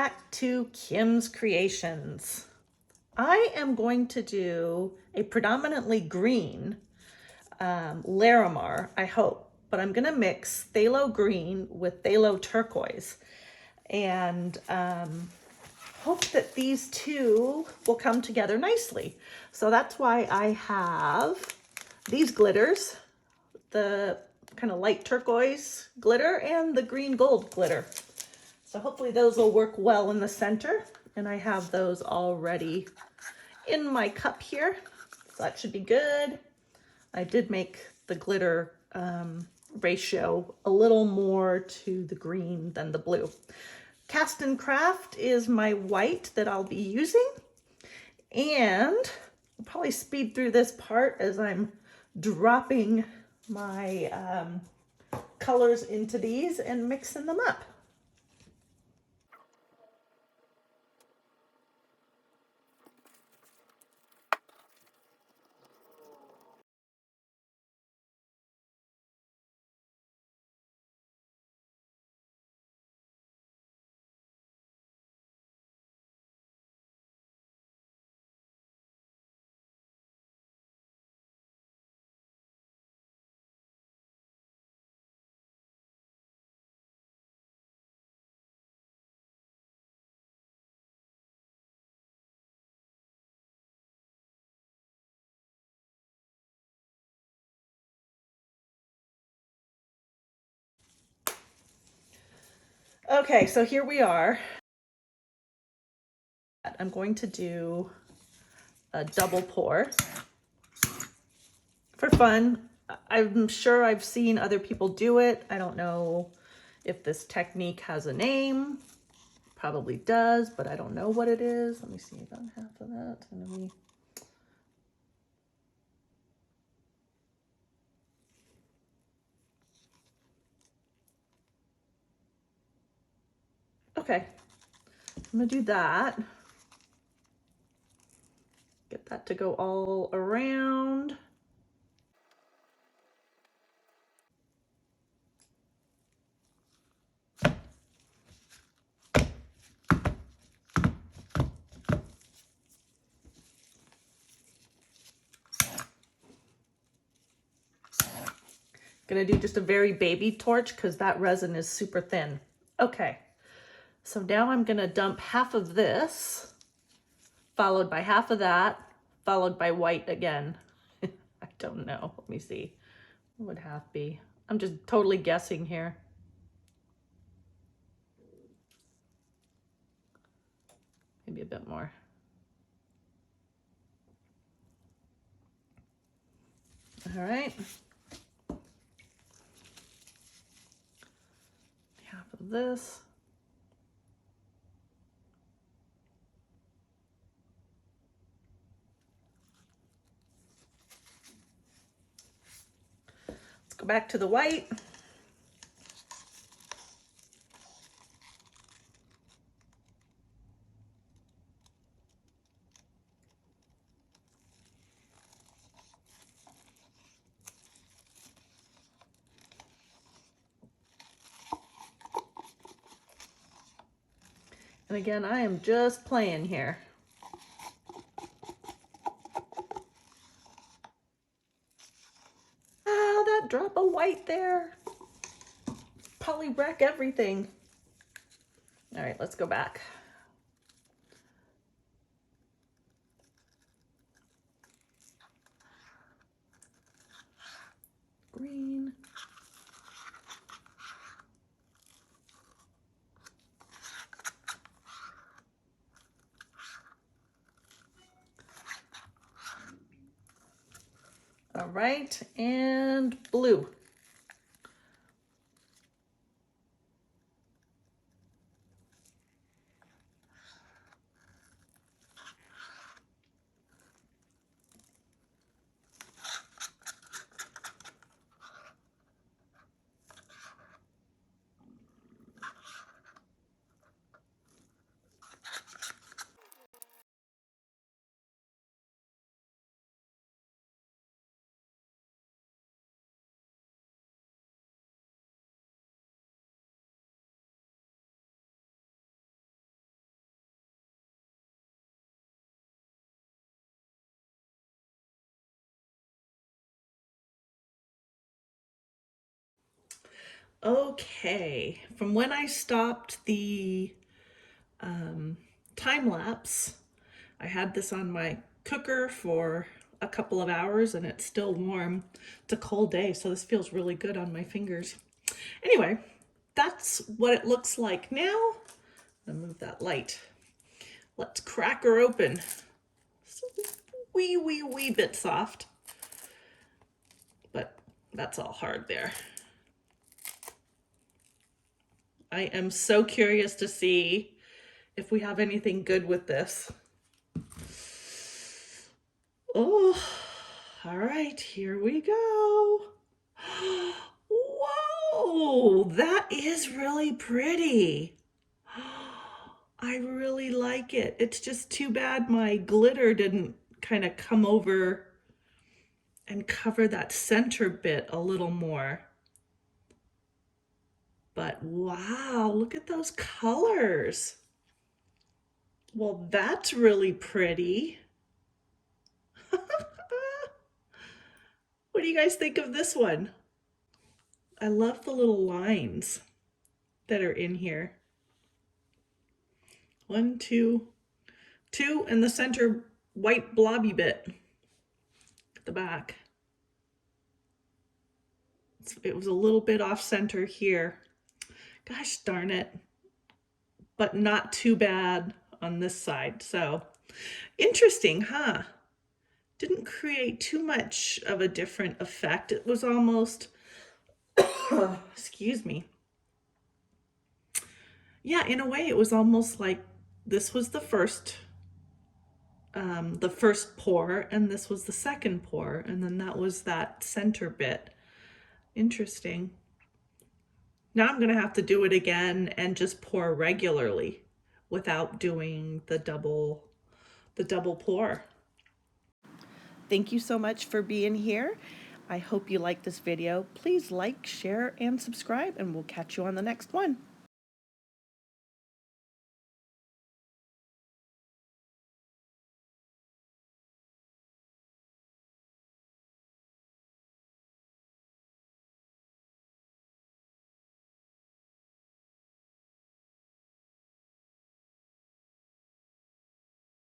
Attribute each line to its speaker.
Speaker 1: back to Kim's Creations. I am going to do a predominantly green Larimar, I hope, but I'm gonna mix Phthalo green with Phthalo turquoise and hope that these two will come together nicely. So that's why I have these glitters, the kind of light turquoise glitter and the green gold glitter. So hopefully those will work well in the center, and I have those already in my cup here, so that should be good. I did make the glitter ratio a little more to the green than the blue. Castin Craft is my white that I'll be using, and I'll probably speed through this part as I'm dropping my colors into these and mixing them up. Okay, so here we are. I'm going to do a double pour for fun. I'm sure I've seen other people do it. I don't know if this technique has a name. Probably does, but I don't know what it is. Let me see, about half of that. Okay, I'm gonna do that. Get that to go all around. Gonna do just a very baby torch because that resin is super thin. Okay, so now I'm gonna dump half of this, followed by half of that, followed by white again. I don't know, let me see. What would half be? I'm just totally guessing here. Maybe a bit more. All right. Half of this. Let's go back to the white. And again, I am just playing here. Ah, that drop of white there. Probably wreck everything. All right, let's go back. Green. All right, and blue. Okay, from when I stopped the time lapse, I had this on my cooker for a couple of hours and it's still warm. It's a cold day, so this feels really good on my fingers. Anyway, that's what it looks like now. I'll move that light. Let's crack her open. It's a wee bit soft, but that's all hard there. I am so curious to see if we have anything good with this. Oh, all right, here we go. Whoa, that is really pretty. I really like it. It's just too bad my glitter didn't kind of come over and cover that center bit a little more. But wow, look at those colors. Well, that's really pretty. What do you guys think of this one? I love the little lines that are in here. 1, 2, 2, and the center white blobby bit at the back. It was a little bit off center here. Gosh darn it. But not too bad on this side. So interesting, huh? Didn't create too much of a different effect. It was almost, excuse me. Yeah, in a way it was almost like this was the first pour and this was the second pour, and then that was that center bit. Interesting. Now I'm gonna have to do it again and just pour regularly without doing the double pour. Thank you so much for being here. I hope you liked this video. Please like, share, and subscribe, and we'll catch you on the next one.